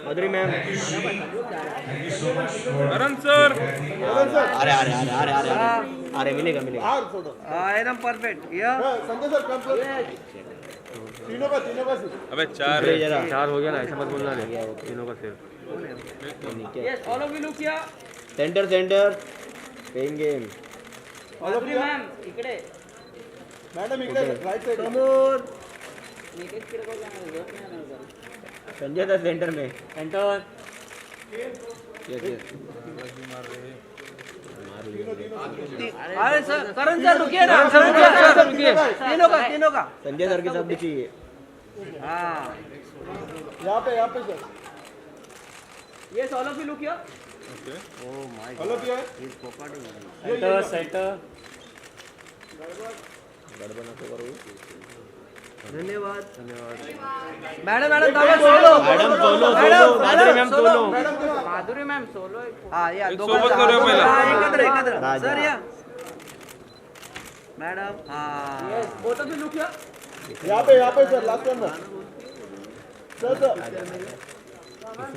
माधुरी ma'am, करण sir, अरे अरे अरे अरे अरे अरे अरे मिलेगा मिलेगा। एकदम परफेक्ट या संजय सर कम तीनों का अबे चार अरे जरा चार हो गया ना, ऐसा मत बोलना रे, तीनों का सिर्फ। Yes all of you look या सेंटर सेंटर पेइंग गेम। माधुरी मॅम इकडे मॅडम इकडे राइट साइड समोर संजय सर सेंटर में। एंटर यस यस अरे सर करण सर रुकिए ना, सर रुकिए, तीनों का संजय सर के साथ भी चाहिए। हाँ यहाँ पे sir yes all of you look या हेलो भैया सेंटर सेंटर गड़बड़ ना तो करो। धन्यवाद madam madam solo madam solo solo Madhuri ma'am solo. Madhuri ma'am solo हाँ या एक दो सोबत करूया पहिला. एकत्र सर या मैडम हाँ बोथ ऑफ यू लुक या यहाँ पे सर लास्ट वन ना सर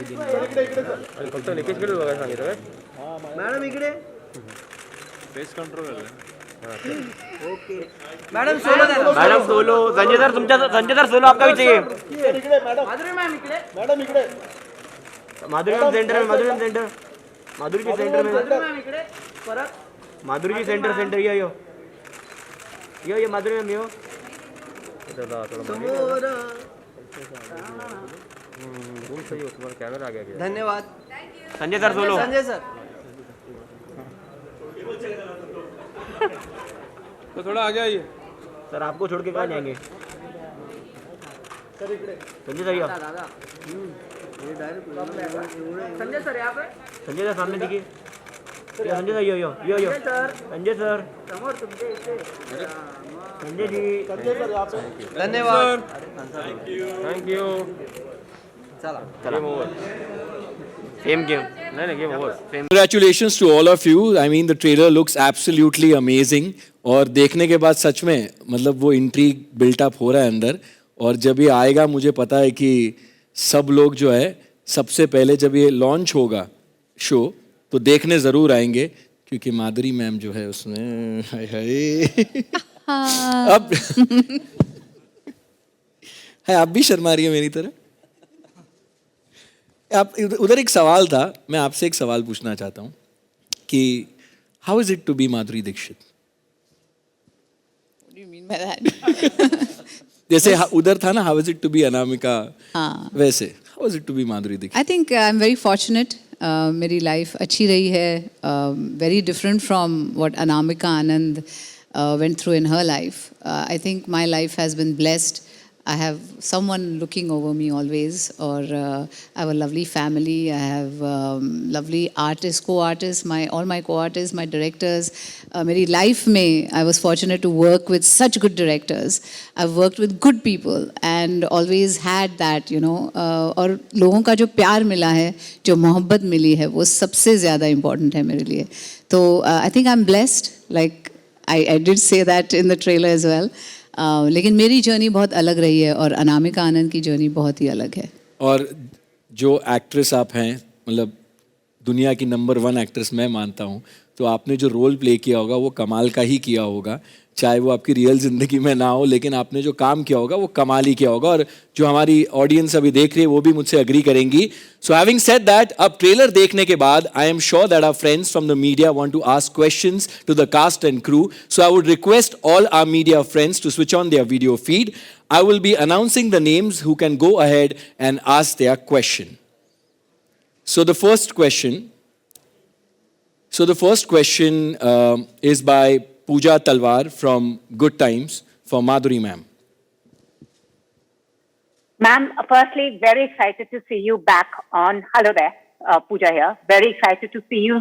इकडे सर फक्त निकेशकडे बघायला सांगितलं काय? मॅडम इकडे face control okay madam solo द्या ना. Madam solo. संजय सर तुमच्या संजय सर सोलो आपका भी चाहिए। सर इकडे मैडम माधुरी मॅम इकडे इकडे माधुरी मैम सेंटर में, माधुरी मैम सेंटर, माधुरी जी सेंटर में, माधुरी मॅम इकडे परत माधुरी जी सेंटर सेंटर यो माधुरी मैम यो। थोड़ा समोर घूम सही हो, तुम्हारा कैमरा आ गया क्या? धन्यवाद Sanjay sir solo. Sanjay sir तो थोड़ा आगे आइए. सर आपको छोड़ के कहाँ जाएंगे? संजय सर यो। दादा संजय सर यहाँ पे संजय सर सामने दिखिए। संजय सर यो सर संजय सर समोर तुमचे इथे संजय जी। संजय सर यहाँ पे धन्यवाद थैंक यू। चला गेम ओवर। Same game. नहीं नहीं, game over. Same. Congratulations to all of you. I mean, the trailer looks absolutely amazing. और देखने के बाद सच में मतलब वो इंट्रीग बिल्टअप हो रहा है अंदर. और जब ये आएगा मुझे पता है कि सब लोग जो है सबसे पहले जब ये लॉन्च होगा शो तो देखने ज़रूर आएंगे क्योंकि माधुरी मैम जो है उसमें हाय हाय अब है आप भी शर्मा रही है मेरी तरह. आप उधर एक सवाल था, मैं आपसे एक सवाल पूछना चाहता हूँ कि how is it to be Madhuri Dixit? What do you mean by that? जैसे उधर था ना how is it to be Anamika, हाँ. वैसे how is it to be Madhuri Dixit? I think I'm very fortunate. मेरी लाइफ अच्छी रही है. Very different from what Anamika Anand went through in her life. I think my life has been blessed. I have someone looking over me always, or I have a lovely family. I have lovely artists, co-artists, all my co-artists, my directors. मेरी life में I was fortunate to work with such good directors. I've worked with good people and always had that, you know. और लोगों का जो प्यार मिला है, जो मोहब्बत मिली है, वो सबसे ज़्यादा important है मेरे लिए. तो I think I'm blessed. Like I did say that in the trailer as well. लेकिन मेरी जर्नी बहुत अलग रही है और अनामिका आनंद की जर्नी बहुत ही अलग है. और जो एक्ट्रेस आप हैं, मतलब दुनिया की नंबर 1 एक्ट्रेस मैं मानता हूँ, तो आपने जो रोल प्ले किया होगा वो कमाल का ही किया होगा. चाहे वो आपकी रियल ज़िंदगी में ना हो, लेकिन आपने जो काम किया होगा वो कमाल ही किया होगा. और जो हमारी ऑडियंस अभी देख रही है वो भी मुझसे अग्री करेंगी. सो हैविंग सेड दैट, अब ट्रेलर देखने के बाद I am sure that our friends from the media want to ask questions to the cast and crew. So I would request all our media friends to switch on their video feed. I will be announcing the names who can go ahead and ask their question. So the first question is by Pooja Talwar from Good Times for Madhuri ma'am. Ma'am, firstly, very excited to see you back on. Hello there, Pooja here. Very excited to see you,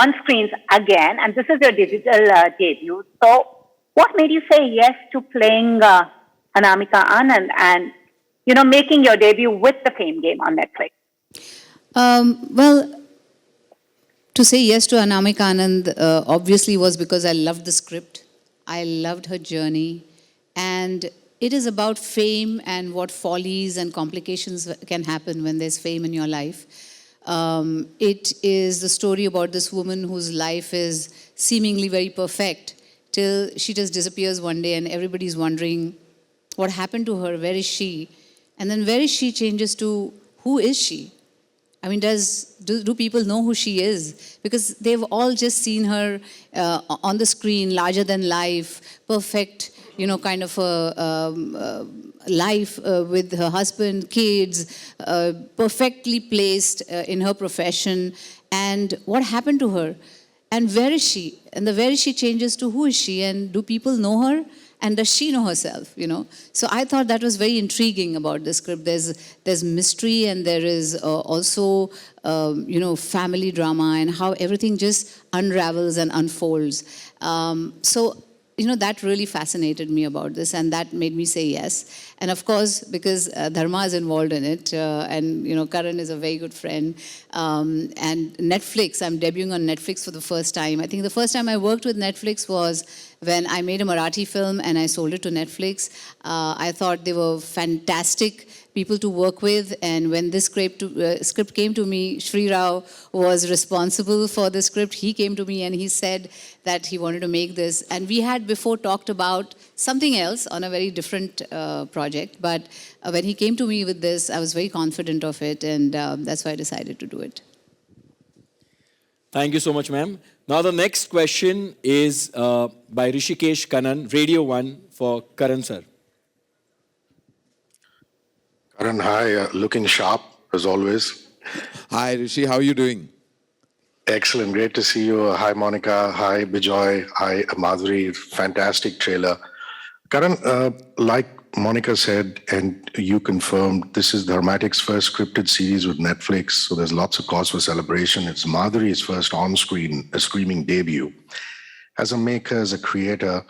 on screens again. And this is your digital debut. So, what made you say yes to playing Anamika Anand and, making your debut with the Fame game on Netflix? Well, to say yes to Anamika Anand obviously was because I loved the script. I loved her journey. And it is about fame and what follies and complications can happen when there's fame in your life. It is the story about this woman whose life is seemingly very perfect till she just disappears one day and everybody's wondering what happened to her, where is she? And then where is she changes to who is she? I mean, do people know who she is? Because they've all just seen her on the screen, larger than life, perfect, kind of a life with her husband, kids, perfectly placed in her profession. And what happened to her? And where is she? And the where is she changes to who is she? And do people know her? And does she know herself, So I thought that was very intriguing about the script. There's mystery and there is also, family drama and how everything just unravels and unfolds. So that really fascinated me about this, and that made me say yes. And of course, because Dharma is involved in it, and Karan is a very good friend, and Netflix, I'm debuting on Netflix for the first time. I think the first time I worked with Netflix was when I made a Marathi film and I sold it to Netflix. I thought they were fantastic people to work with, and when this script came to me, Sri Rao was responsible for the script. He came to me and he said that he wanted to make this, and we had before talked about something else on a very different project, but when he came to me with this, I was very confident of it, and that's why I decided to do it. Thank you so much, ma'am. Now the next question is by Rishikesh Kannan, Radio 1 for Karan sir. Karan, hi. Looking sharp, as always. Hi, Rishi. How are you doing? Excellent. Great to see you. Hi, Monica. Hi, Bijoy. Hi, Madhuri. Fantastic trailer. Karan, like Monica said, and you confirmed, this is Dharmatic's first scripted series with Netflix, so there's lots of cause for celebration. It's Madhuri's first on-screen, streaming debut. As a maker, as a creator,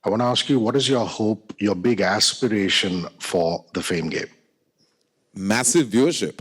I want to ask you, what is your hope, your big aspiration for the Fame Game? Massive viewership.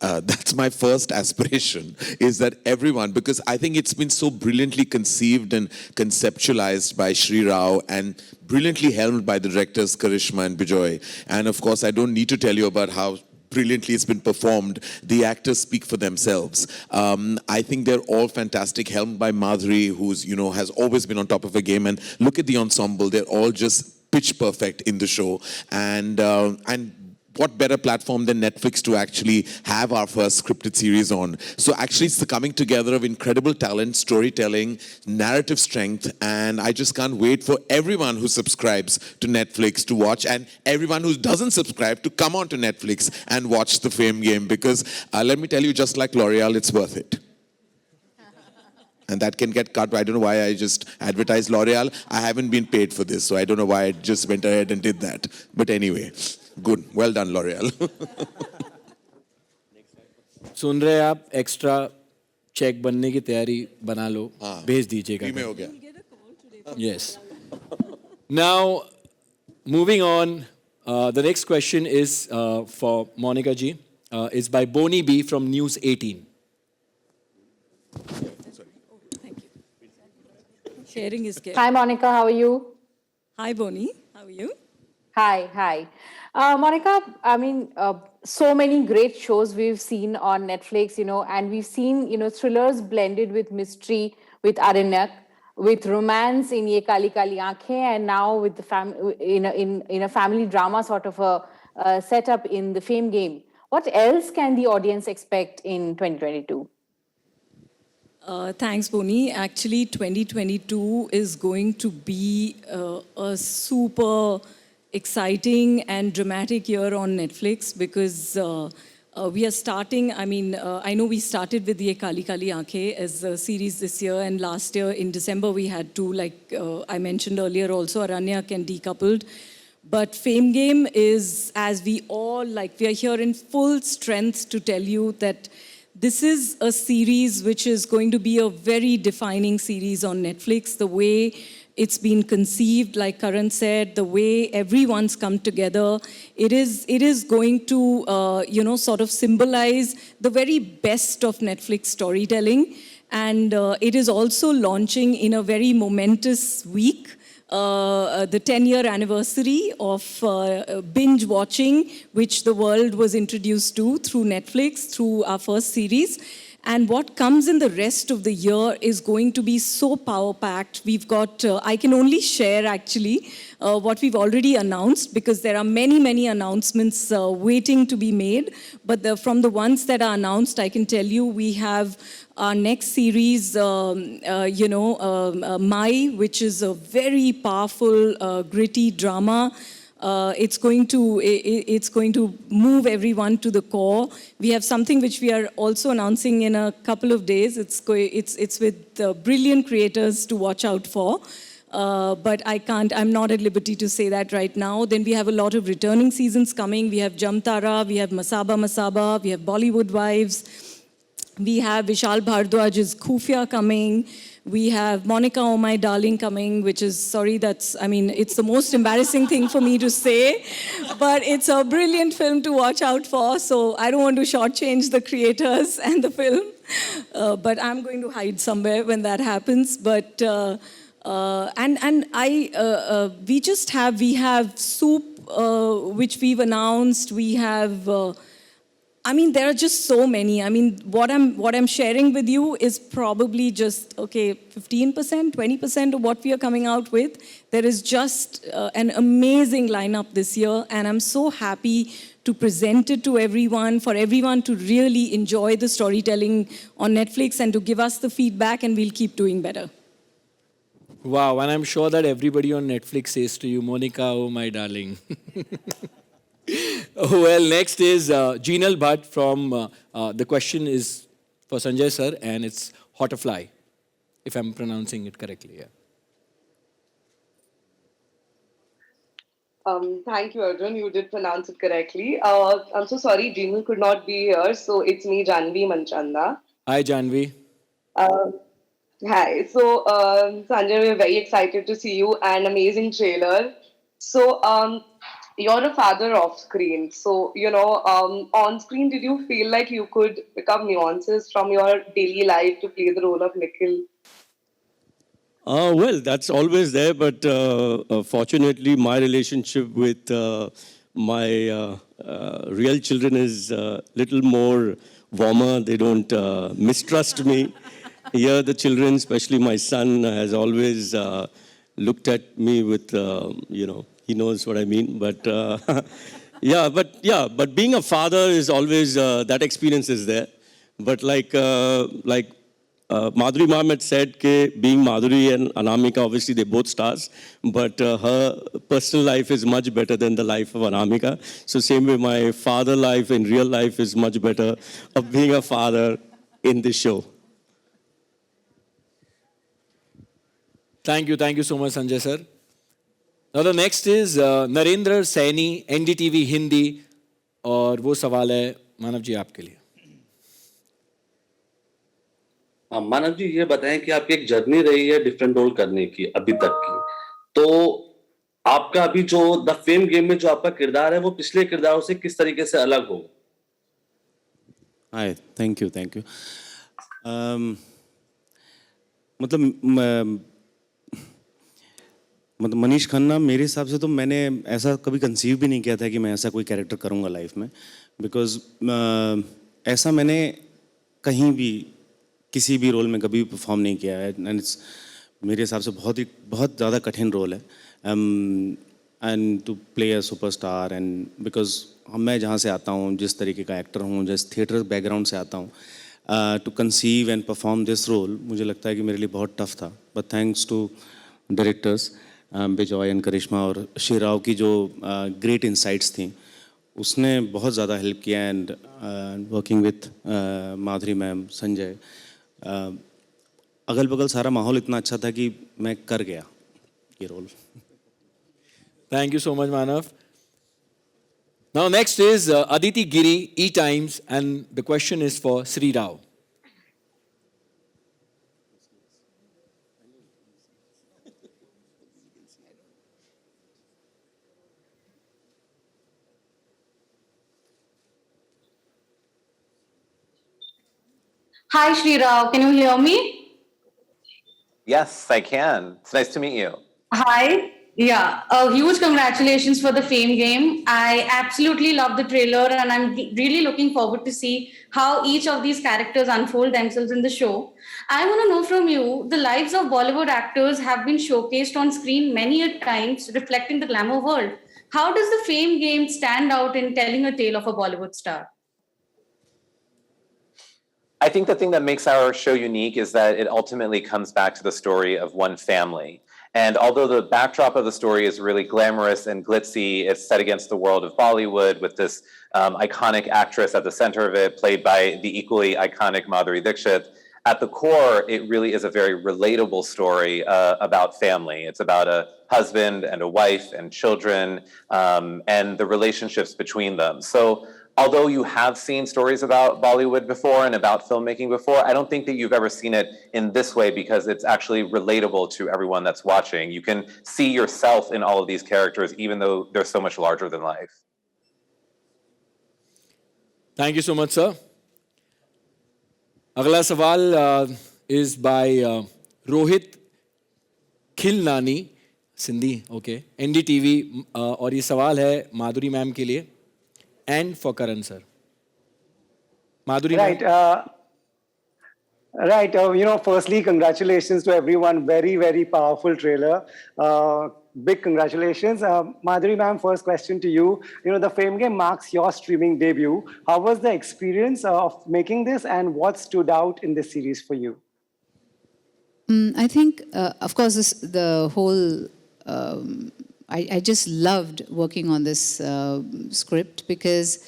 That's my first aspiration, is that everyone, because I think it's been so brilliantly conceived and conceptualized by Sri Rao and brilliantly helmed by the directors Karishma and Bijoy. And of course, I don't need to tell you about how brilliantly it's been performed. The actors speak for themselves. I think they're all fantastic, helmed by Madhuri, who's, has always been on top of her game. And look at the ensemble, they're all just pitch perfect in the show. And what better platform than Netflix to actually have our first scripted series on? So actually it's the coming together of incredible talent, storytelling, narrative strength, and I just can't wait for everyone who subscribes to Netflix to watch, and everyone who doesn't subscribe to come on to Netflix and watch the Fame Game, because let me tell you, just like L'Oreal, it's worth it. And that can get cut. I don't know why I just advertised L'Oreal. I haven't been paid for this, so I don't know why I just went ahead and did that. But anyway, good. Well done, L'Oreal. सुन रहे आप, extra check बनने की तैयारी बना लो, भेज दीजिएगा. में हो गया. Yes. Now, moving on, the next question is for Monica ji. It's by Boni B from News 18. Sharing is good. Hi, Monica. How are you? Hi, Boni. How are you? Hi. Monica, I mean, so many great shows we've seen on Netflix, and we've seen, thrillers blended with mystery, with Aranyak, with romance in Ye Kali Kali Aankhein, and now with the in a family drama sort of a setup in the Fame Game. What else can the audience expect in 2022? Thanks, Boni. Actually, 2022 is going to be a super exciting and dramatic year on Netflix, because we are starting, I know we started with Ye Kali Kali Aankhein as a series this year, and last year in December we had two, like I mentioned earlier also, Aranyak and Decoupled. But Fame Game is, as we all, we are here in full strength to tell you that this is a series which is going to be a very defining series on Netflix. The way it's been conceived, like Karan said, the way everyone's come together, it is going to, sort of symbolize the very best of Netflix storytelling. And it is also launching in a very momentous week. the 10-year anniversary of binge watching, which the world was introduced to through Netflix, through our first series. And what comes in the rest of the year is going to be so power-packed. We've got, I can only share actually what we've already announced, because there are many, many announcements waiting to be made. But from the ones that are announced, I can tell you we have our next series, Mai, which is a very powerful, gritty drama. It's going to move everyone to the core. We have something which we are also announcing in a couple of days. It's with brilliant creators to watch out for. But I'm not at liberty to say that right now. Then we have a lot of returning seasons coming. We have Jamtara, we have Masaba Masaba, we have Bollywood Wives. We have Vishal Bhardwaj's Khufia coming. We have Monica, Oh My Darling coming, which is, it's the most embarrassing thing for me to say, but it's a brilliant film to watch out for, so I don't want to shortchange the creators and the film, but I'm going to hide somewhere when that happens. But, we have Soup, which we've announced. We have... there are just so many. What I'm sharing with you is probably just, 15%, 20% of what we are coming out with. There is just an amazing lineup this year, and I'm so happy to present it to everyone, for everyone to really enjoy the storytelling on Netflix and to give us the feedback, and we'll keep doing better. Wow, and I'm sure that everybody on Netflix says to you, Monica, oh my darling. Well, next is Jinal Bhatt from, the question is for Sanjay sir, and it's Hotterfly, if I'm pronouncing it correctly. Yeah. Thank you, Arjun. You did pronounce it correctly. I'm so sorry, Jinal could not be here, so it's me, Janvi Manchanda. Hi, Janvi. Hi. So, Sanjay, we're very excited to see you. An amazing trailer. So, you're a father off screen. So, on screen, did you feel like you could pick up nuances from your daily life to play the role of Nikhil? Well, that's always there, but fortunately, my relationship with my real children is a little more warmer. They don't mistrust me. Here, the children, especially my son, has always looked at me with, he knows what I mean. But but being a father is always, that experience is there. But like Madhuri ma'am had said, being Madhuri and Anamika, obviously they're both stars, but her personal life is much better than the life of Anamika. So same way, my father life in real life is much better of being a father in this show. Thank you so much, Sanjay sir. Now the next is Narendra Saini, NDTV Hindi, और वो सवाल है मानव जी आपके लिए. मानव जी ये बताएं कि आपकी एक जर्नी रही है डिफरेंट रोल करने की अभी तक की, तो आपका अभी जो द फेम गेम में जो आपका किरदार है वो पिछले किरदारों से किस तरीके से अलग हो? हाय, थैंक यू. मतलब मनीष खन्ना, मेरे हिसाब से तो मैंने ऐसा कभी कंसीव भी नहीं किया था कि मैं ऐसा कोई कैरेक्टर करूँगा लाइफ में, बिकॉज ऐसा मैंने कहीं भी किसी भी रोल में कभी भी परफॉर्म नहीं किया है. एंड मेरे हिसाब से बहुत ज़्यादा कठिन रोल है, and to play a superstar. And because मैं जहाँ से आता हूँ, जिस तरीके का एक्टर हूँ, जिस थिएटर बैकग्राउंड से आता हूँ, to conceive and perform this role मुझे लगता है कि मेरे लिए बहुत टफ था. But thanks to directors Bijoy and करिश्मा और शिराव की जो ग्रेट इनसाइट्स थी, उसने बहुत ज़्यादा हेल्प किया. And working with Madhuri ma'am, Sanjay, अगल बगल सारा माहौल इतना अच्छा था कि मैं कर गया ये role. Thank you so much, Manav. Now next is Aditi Giri, E-Times, and the question is for Sri Rao. Hi, Shri Rao. Can you hear me? Yes, I can. It's nice to meet you. Hi. Yeah, a huge congratulations for the Fame game. I absolutely love the trailer and I'm really looking forward to see how each of these characters unfold themselves in the show. I want to know from you, the lives of Bollywood actors have been showcased on screen many a times, reflecting the glamour world. How does the Fame game stand out in telling a tale of a Bollywood star? I think the thing that makes our show unique is that it ultimately comes back to the story of one family. And although the backdrop of the story is really glamorous and glitzy, it's set against the world of Bollywood with this iconic actress at the center of it, played by the equally iconic Madhuri Dixit. At the core, it really is a very relatable story about family. It's about a husband and a wife and children and the relationships between them. So although you have seen stories about Bollywood before and about filmmaking before, I don't think that you've ever seen it in this way because it's actually relatable to everyone that's watching. You can see yourself in all of these characters, even though they're so much larger than life. Thank you so much, sir. अगला सवाल is by Rohit Khilnani, Sindhi, okay, NDTV, और ये सवाल है माधुरी ma'am के लिए and for Karan sir. Madhuri right, firstly, congratulations to everyone. Very, very powerful trailer. Big congratulations. Madhuri ma'am, first question to you. The Fame game marks your streaming debut. How was the experience of making this and what stood out in this series for you? I think, of course, the whole... I just loved working on this script because,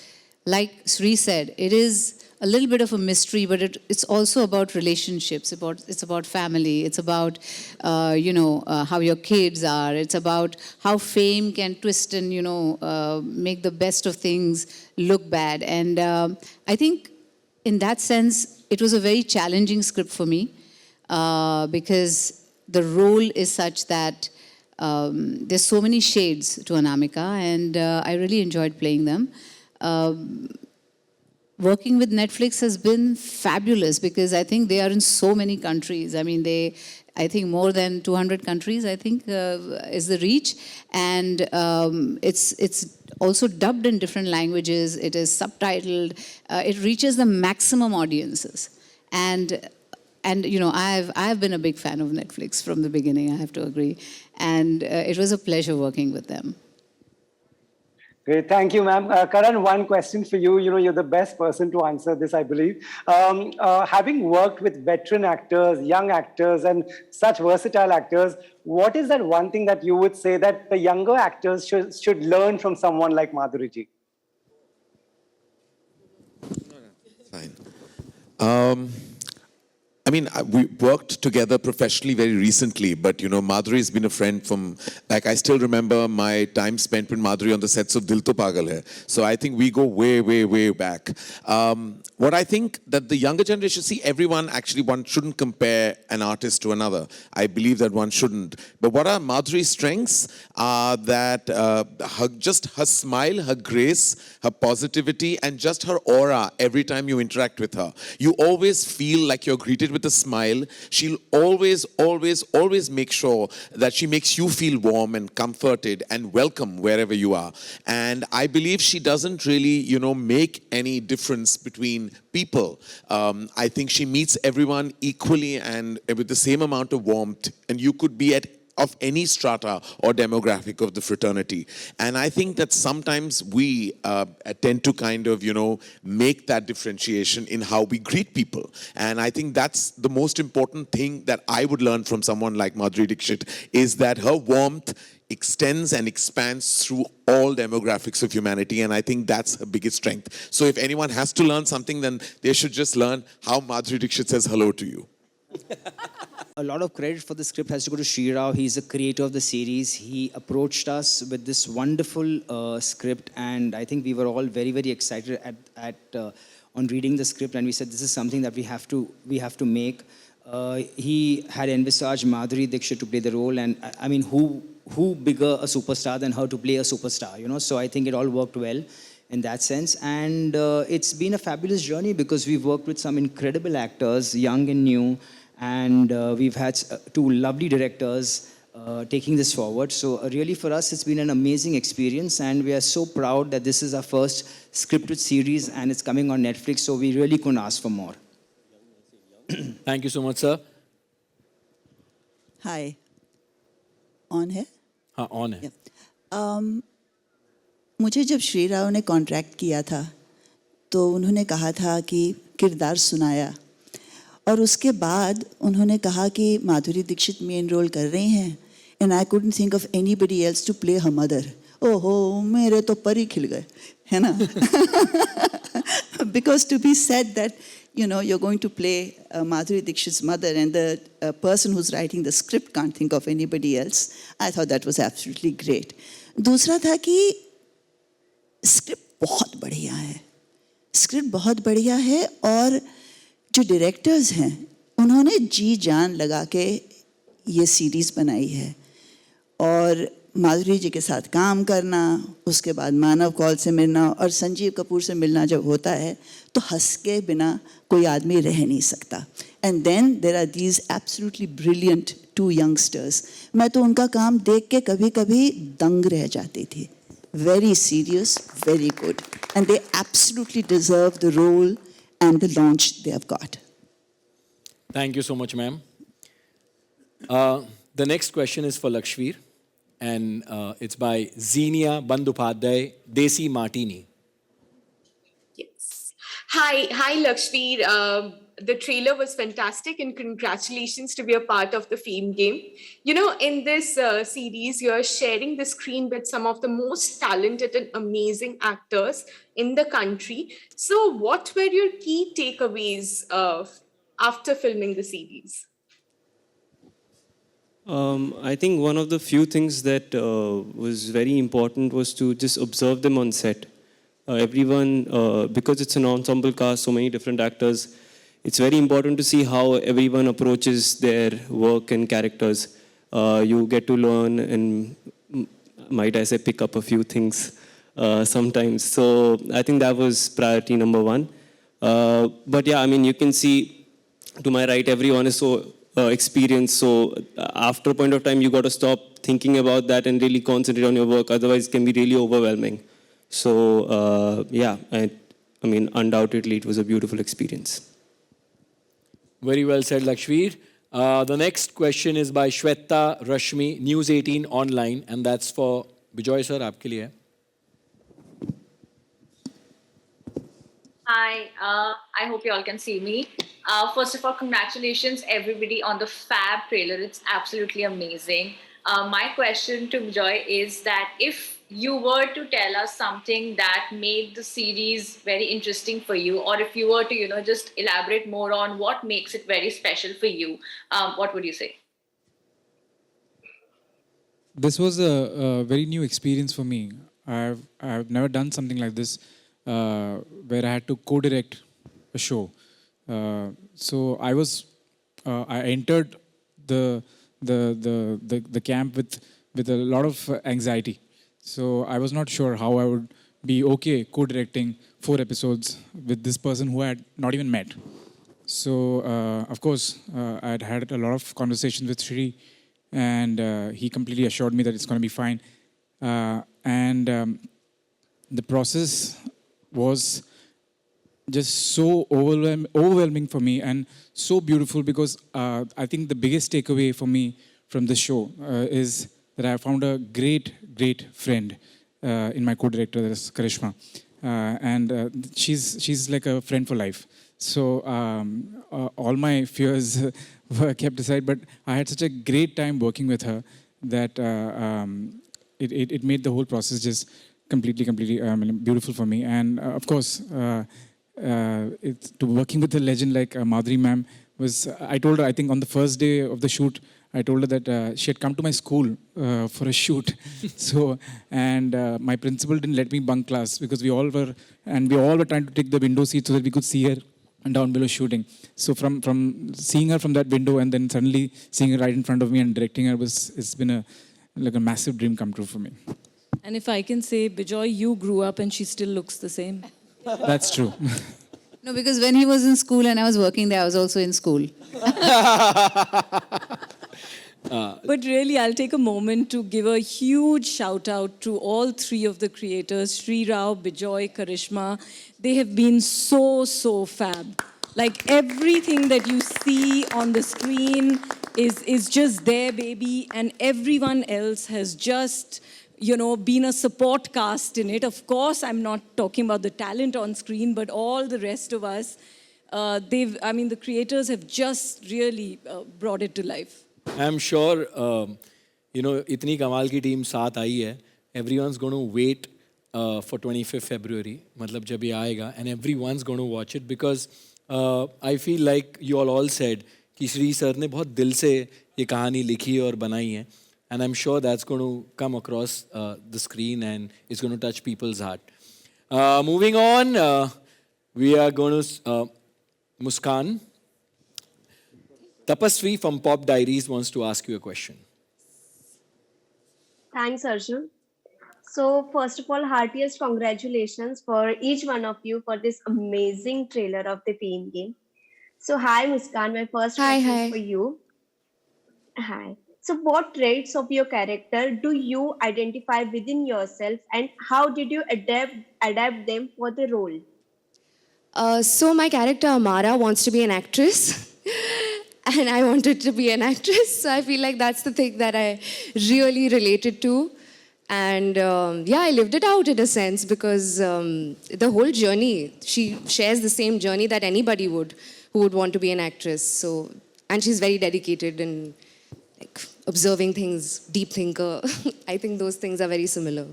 like Sri said, it is a little bit of a mystery, but it's also about relationships. It's about family. It's about how your kids are. It's about how fame can twist and make the best of things look bad. And I think, in that sense, it was a very challenging script for me because the role is such that. There's so many shades to Anamika, and I really enjoyed playing them. Working with Netflix has been fabulous because I think they are in so many countries. I mean, I think more than 200 countries, I think, is the reach. And it's also dubbed in different languages. It is subtitled. It reaches the maximum audiences. And I've been a big fan of Netflix from the beginning, I have to agree. And it was a pleasure working with them. Great, thank you, ma'am. Karan, one question for you. You're the best person to answer this, I believe. Having worked with veteran actors, young actors, and such versatile actors, what is that one thing that you would say that the younger actors should learn from someone like Madhuri ji? Fine. I mean, we worked together professionally very recently, but Madhuri has been a friend from, I still remember my time spent with Madhuri on the sets of Dil To Pagal Hai. So I think we go way, way, way back. What I think that the younger generation, see, one shouldn't compare an artist to another. I believe that one shouldn't. But what are Madhuri's strengths are that just her smile, her grace, her positivity, and just her aura every time you interact with her. You always feel like you're greeted with a smile. She'll always, always, always make sure that she makes you feel warm and comforted and welcome wherever you are. And I believe she doesn't really, make any difference between people. I think she meets everyone equally and with the same amount of warmth. And you could be of any strata or demographic of the fraternity. And I think that sometimes we tend to kind of, make that differentiation in how we greet people. And I think that's the most important thing that I would learn from someone like Madhuri Dixit, is that her warmth extends and expands through all demographics of humanity, and I think that's her biggest strength. So if anyone has to learn something, then they should just learn how Madhuri Dixit says hello to you. A lot of credit for the script has to go to Sri Rao. He's the creator of the series. He approached us with this wonderful script, and I think we were all very, very excited on reading the script, and we said this is something that we have to make. He had envisaged Madhuri Dixit to play the role, and I mean, who bigger a superstar than her to play a superstar, So I think it all worked well in that sense. And it's been a fabulous journey because we've worked with some incredible actors, young and new, and we've had two lovely directors, taking this forward. So really for us, it's been an amazing experience, and we are so proud that this is our first scripted series and it's coming on Netflix. So we really couldn't ask for more. Thank you so much, sir. Hi on है हाँ, on है. मुझे जब श्री राव ने contract किया था तो उन्होंने कहा था कि किरदार सुनाया, और उसके बाद उन्होंने कहा कि माधुरी दीक्षित मेन रोल कर रही हैं, and I couldn't think of anybody else to play her mother. ओहो, मेरे तो पर ही खिल गए, है ना? Because to be said that, you know, you're going to play Madhuri Dixit's mother, and the person who's writing the script can't think of anybody else, I thought that was absolutely great. दूसरा था कि script बहुत बढ़िया है, script बहुत बढ़िया है, और जो डायरेक्टर्स हैं उन्होंने जी जान लगा के ये सीरीज़ बनाई है. और माधुरी जी के साथ काम करना, उसके बाद मानव कौल से मिलना और संजीव कपूर से मिलना जब होता है तो हंस के बिना कोई आदमी रह नहीं सकता. And then there are these absolutely brilliant two youngsters. मैं तो उनका काम देख के कभी कभी दंग रह जाती थी. Very serious, very good, and they absolutely deserve the role and the launch they have got. Thank you so much, ma'am. The next question is for Lakshveer, and it's by Zenia Bandhupadhyay, Desi Martini. Yes. Hi, Lakshveer. The trailer was fantastic, and congratulations to be a part of the Fame Game. You know, in this series, you're sharing the screen with some of the most talented and amazing actors in the country. So what were your key takeaways after filming the series? I think one of the few things that was very important was to just observe them on set. Everyone, because it's an ensemble cast, so many different actors, it's very important to see how everyone approaches their work and characters. You get to learn and, might I say, pick up a few things sometimes. So I think that was priority number one. But yeah, I mean, you can see to my right, everyone is so experienced. So after a point of time, you got to stop thinking about that and really concentrate on your work. Otherwise, it can be really overwhelming. So yeah, I mean, undoubtedly, it was a beautiful experience. Very well said, Lakshveer. The next question is by Shweta Rashmi, News 18 Online, and that's for Bijoy sir, aapke liye hai. Hi, I hope you all can see me. First of all, congratulations everybody on the fab trailer. It's absolutely amazing. My question to Bijoy is that if you were to tell us something that made the series very interesting for you, or if you were to, you know, just elaborate more on what makes it very special for you, what would you say? This was a very new experience for me. I've never done something like this, where I had to co-direct a show. So I entered the camp with a lot of anxiety. So I was not sure how I would be okay co-directing 4 episodes with this person who I had not even met. So of course I had a lot of conversations with Shri, and he completely assured me that it's going to be fine. And the process was just so overwhelming for me, and so beautiful, because I think the biggest takeaway for me from this show is that I found a great friend in my co-director, that is Karishma, and she's like a friend for life. So all my fears were kept aside, but I had such a great time working with her that it made the whole process just completely beautiful for me. And of course, to working with a legend like Madhuri ma'am was, I told her, I think on the first day of the shoot, I told her that she had come to my school for a shoot. So, and my principal didn't let me bunk class, because we all were trying to take the window seat so that we could see her down below shooting. So from seeing her from that window and then suddenly seeing her right in front of me and directing her, it's been like a massive dream come true for me. And if I can say, Bijoy, you grew up and she still looks the same. That's true. No, because when he was in school and I was working there, I was also in school. But really, I'll take a moment to give a huge shout out to all three of the creators, Sri Rao, Bijoy, Karishma. They have been so fab. Like everything that you see on the screen is just there, baby. And everyone else has just, been a support cast in it. Of course, I'm not talking about the talent on screen, but all the rest of us, the creators have just really brought it to life. I'm sure, इतनी कमाल की team साथ आई है. Everyone's going to wait for 25th February, मतलब जब ये आएगा, and everyone's going to watch it because I feel like you all said कि श्री सर ने बहुत दिल से ये कहानी लिखी और बनाई है, and I'm sure that's going to come across the screen and it's going to touch people's heart. Moving on, we are going to Muskan. Tapasvi from Pop Diaries wants to ask you a question. Thanks, Arjun. So, first of all, heartiest congratulations for each one of you for this amazing trailer of the Fame game. So, hi, Muskan. My first question is for you. Hi. So, what traits of your character do you identify within yourself, and how did you adapt them for the role? So, my character Amara wants to be an actress. And I wanted to be an actress. So I feel like that's the thing that I really related to. And I lived it out in a sense because the whole journey, she shares the same journey that anybody would who would want to be an actress. So, and she's very dedicated and like observing things, deep thinker. I think those things are very similar.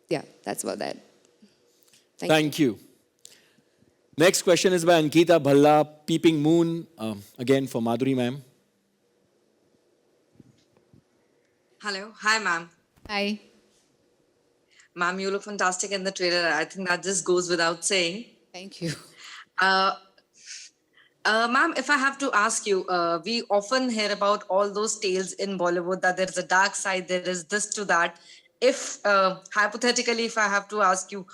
Yeah, that's about that. Thank you. Next question is by Ankita Bhalla, Peeping Moon, again for Madhuri ma'am. Hello. Hi, ma'am. Hi. Ma'am, you look fantastic in the trailer. I think that just goes without saying. Thank you. Ma'am, if I have to ask you, we often hear about all those tales in Bollywood that there is a dark side, there is this to that. If, hypothetically, if I have to ask you,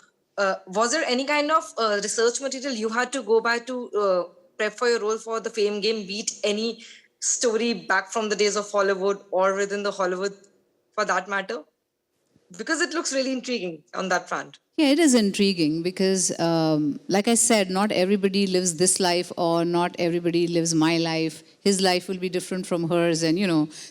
was there any kind of research material you had to go by to prep for your role for the Fame game, beat any story back from the days of Hollywood or within the Hollywood for that matter? Because it looks really intriguing on that front. Yeah, it is intriguing because, like I said, not everybody lives this life or not everybody lives my life. His life will be different from hers and,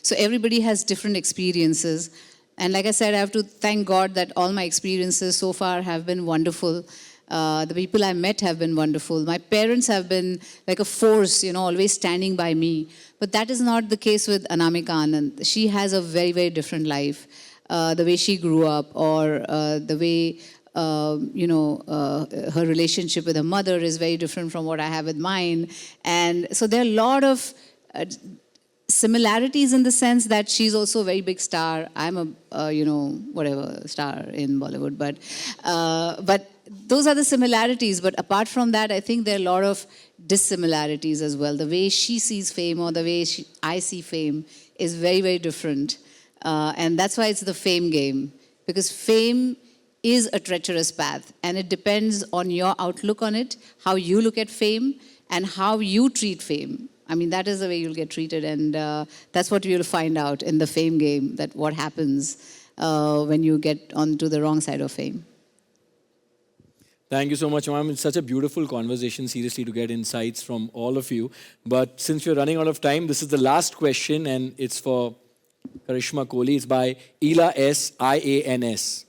so everybody has different experiences. And like I said, I have to thank God that all my experiences so far have been wonderful. The people I met have been wonderful. My parents have been like a force, always standing by me. But that is not the case with Anamika Anand. She has a very, very different life. The way she grew up or the way, her relationship with her mother is very different from what I have with mine. And so there are a lot of similarities in the sense that she's also a very big star. I'm a, star in Bollywood. But those are the similarities. But apart from that, I think there are a lot of dissimilarities as well. The way she sees fame or the way I see fame is very, very different. And that's why it's the Fame game. Because fame is a treacherous path. And it depends on your outlook on it, how you look at fame, and how you treat fame. I mean, that is the way you'll get treated. And that's what you'll find out in the Fame game, that what happens when you get onto the wrong side of fame. Thank you so much, ma'am. It's such a beautiful conversation, seriously, to get insights from all of you. But since we're running out of time, this is the last question, and it's for Karishma Kohli. It's by Ila S. IANS.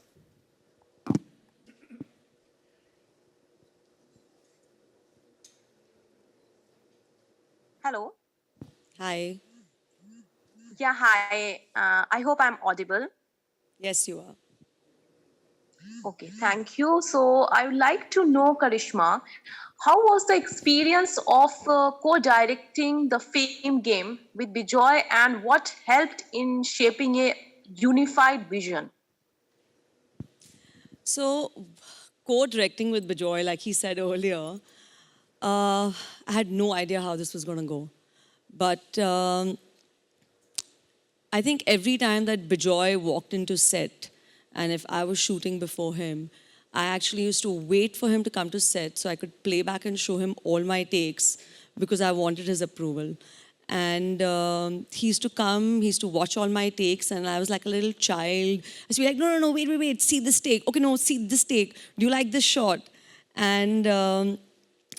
Hello. Hi. Yeah, hi. I hope I'm audible. Yes, you are. Okay, thank you. So I would like to know, Karishma, how was the experience of co-directing the Fame game with Bijoy and what helped in shaping a unified vision? So, co-directing with Bijoy, like he said earlier, I had no idea how this was going to go. But I think every time that Bijoy walked into set, and if I was shooting before him, I actually used to wait for him to come to set so I could play back and show him all my takes because I wanted his approval. And he used to come, he used to watch all my takes, and I was like a little child. I used to be like, no, wait, see this take. Okay, no, see this take. Do you like this shot? And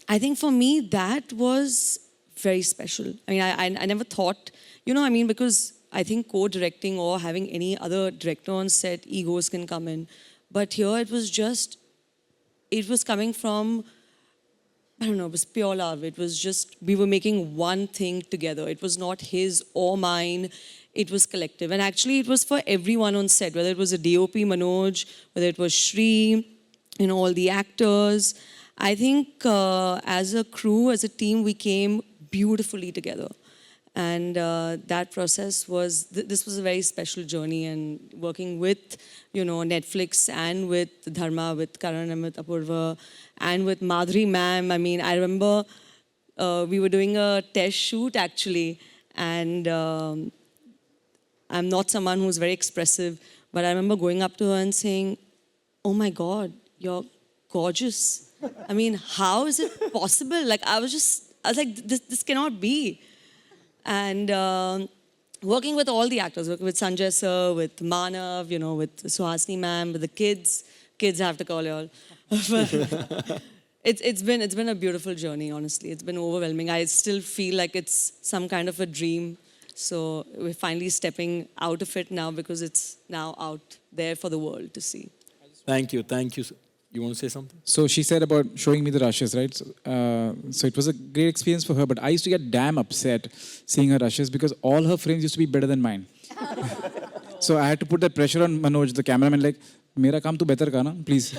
I think for me, that was very special. I mean, I never thought, because I think co-directing or having any other director on set, egos can come in. But here it was coming from, I don't know, it was pure love. It was just, we were making one thing together. It was not his or mine. It was collective. And actually it was for everyone on set, whether it was a DOP, Manoj, whether it was Shri, all the actors. I think as a crew, as a team, we came beautifully together. And that process was, this was a very special journey, and working with, Netflix and with Dharma, with Karan and with Apurva, and with Madhuri ma'am. I mean, I remember we were doing a test shoot actually, and I'm not someone who's very expressive, but I remember going up to her and saying, oh my God, you're gorgeous. I mean, how is it possible? Like, I was like, this cannot be. And working with all the actors, working with Sanjay sir, with Manav, with Suhasini ma'am, with the kids I have to call you all. It's been a beautiful journey, honestly. It's been overwhelming. I still feel like it's some kind of a dream. So we're finally stepping out of it now, because it's now out there for the world to see. Thank you. You want to say something? So she said about showing me the rushes, right? So it was a great experience for her, but I used to get damn upset seeing her rushes, because all her frames used to be better than mine. So I had to put that pressure on Manoj, the cameraman, like, Mera kaam tu better ka na, please.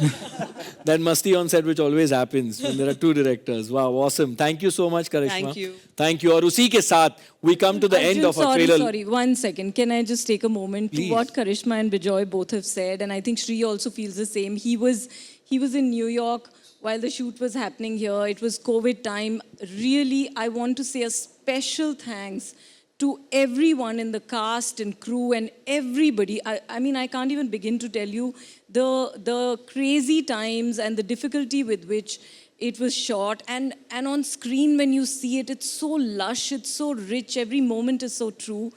That musty on set which always happens when there are two directors. Wow, awesome. Thank you so much, Karishma. Thank you. Thank you. और उसी के साथ we come to the end of our trailer. Sorry, 1 second. Can I just take a moment Please. to what Karishma and Bijoy both have said? And I think Shri also feels the same. He was in New York while the shoot was happening here. It was COVID time. Really, I want to say a special thanks to everyone in the cast and crew and everybody. I mean, I can't even begin to tell you the crazy times and the difficulty with which it was shot. And on screen, when you see it, it's so lush, it's so rich, every moment is so true.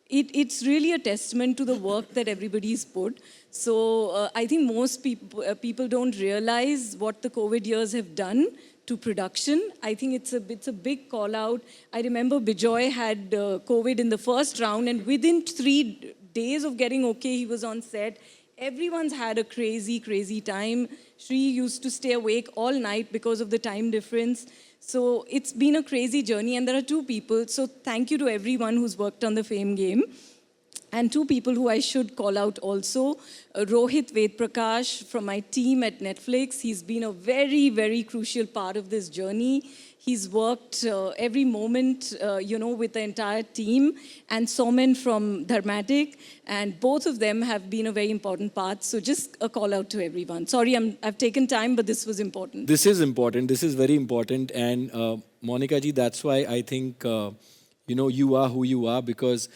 It's really a testament to the work that everybody's put. So I think most people don't realize what the COVID years have done to production. I think it's a big call out. I remember Bijoy had COVID in the first round, and within 3 days of getting okay, he was on set. Everyone's had a crazy, crazy time. Shri used to stay awake all night because of the time difference. So it's been a crazy journey, and there are 2 people. So thank you to everyone who's worked on the Fame game. And 2 people who I should call out also. Rohit Vedprakash from my team at Netflix. He's been a very, very crucial part of this journey. He's worked every moment, with the entire team. And Somen from Dharmatic. And both of them have been a very important part. So just a call out to everyone. Sorry, I've taken time, but this was important. This is important. This is very important. And Monica ji, that's why I think, you are who you are, because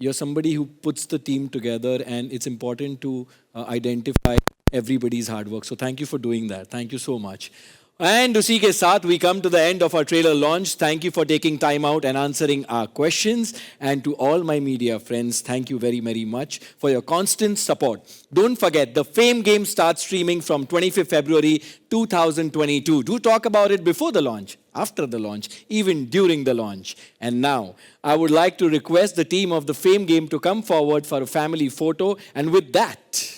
you're somebody who puts the team together, and it's important to identify everybody's hard work. So thank you for doing that. Thank you so much. And उसी के साथ we come to the end of our trailer launch. Thank you for taking time out and answering our questions. And to all my media friends, thank you very, very much for your constant support. Don't forget, the Fame game starts streaming from 25th February 2022. Do talk about it before the launch, after the launch, even during the launch. And now, I would like to request the team of the Fame game to come forward for a family photo. And with that,